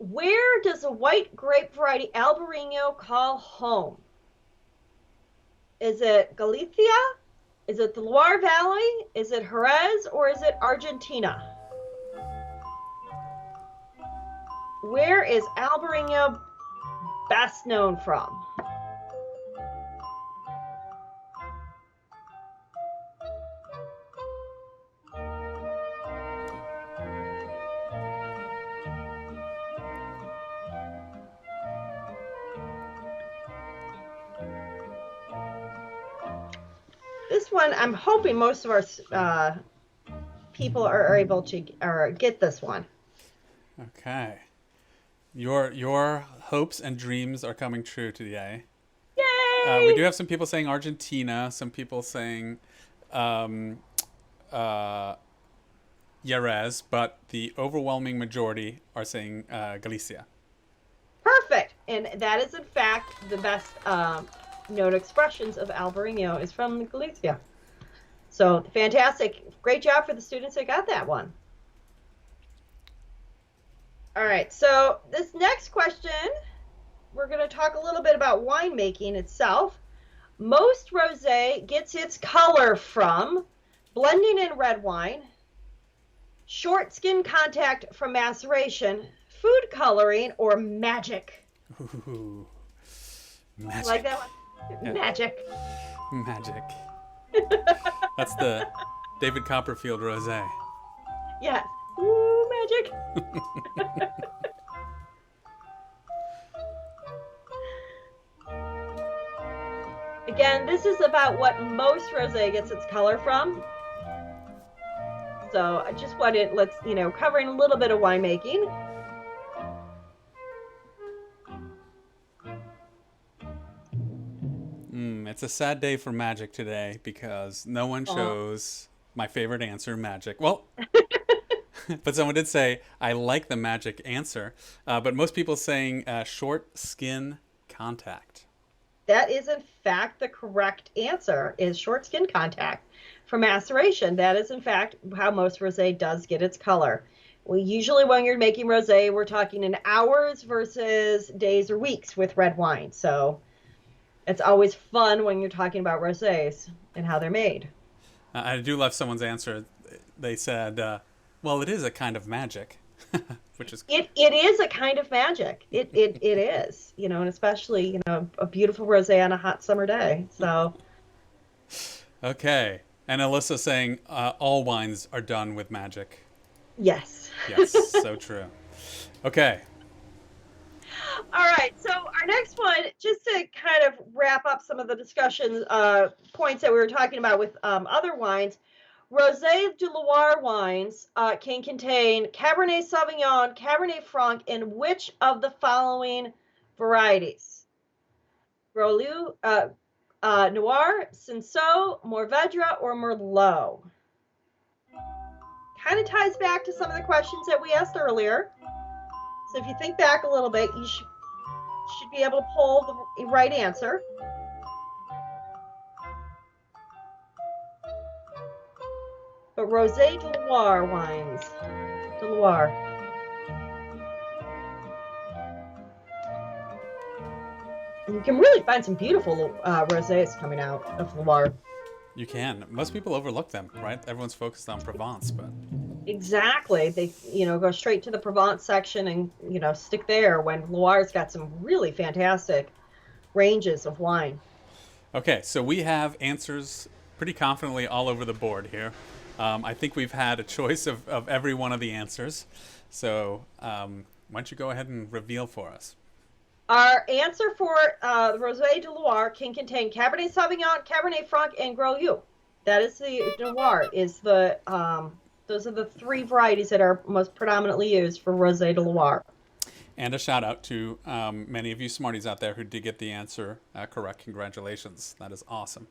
Where does a white grape variety Albarino call home? Is it Galicia? Is it the Loire Valley? Is it Jerez? Or is it Argentina? Where is Albarino best known from? This one, I'm hoping most of our people are able to get this one. Okay. Your hopes and dreams are coming true today. We do Yay! have some people saying Argentina, some people saying uh, Jerez, but the overwhelming majority are saying Galicia. Perfect. And that is, in fact, the best known expressions of Albarino is from Galicia. So fantastic. Great job for the students that got that one. All right. So this next question, we're going to talk a little bit about winemaking itself. Most rosé gets its color from blending in red wine, short skin contact from maceration, food coloring, or magic. Ooh, magic. Like that one? Yeah. Magic. Magic. That's the David Copperfield rosé. Yes. Ooh, magic. Again, this is about what most rosé gets its color from. So I just wanted, covering a little bit of winemaking. It's a sad day for magic today because no one chose my favorite answer, magic. Well, but someone did say, I like the magic answer. But most people saying short skin contact. That is, in fact, the correct answer, is short skin contact for maceration. That is, in fact, how most rosé does get its color. Well, usually when you're making rosé, we're talking in hours versus days or weeks with red wine. So it's always fun when you're talking about rosés and how they're made. I do love someone's answer. They said, well, it is a kind of magic, which is... It is a kind of magic. It is, and especially, a beautiful rosé on a hot summer day. So. Okay. And Alyssa saying all wines are done with magic. Yes. Yes, so true. Okay. All right, so our next one, just to kind of wrap up some of the discussion points that we were talking about with other wines, Rosé de Loire wines can contain Cabernet Sauvignon, Cabernet Franc, and which of the following varieties? Grolu, Noir, Cinsault, Mourvedre, or Merlot? Kind of ties back to some of the questions that we asked earlier. So if you think back a little bit, you should be able to pull the right answer. But Rosé de Loire wines. De Loire. And you can really find some beautiful rosés coming out of Loire. You can. Most people overlook them, right? Everyone's focused on Provence, but... Exactly. They, go straight to the Provence section and, stick there when Loire's got some really fantastic ranges of wine. Okay, so we have answers pretty confidently all over the board here. I think we've had a choice of every one of the answers. So why don't you go ahead and reveal for us? Our answer for the Rosé de Loire can contain Cabernet Sauvignon, Cabernet Franc, and Gros You. That is the Noir. Those are the three varieties that are most predominantly used for Rosé de Loire. And a shout out to many of you smarties out there who did get the answer correct. Congratulations. That is awesome.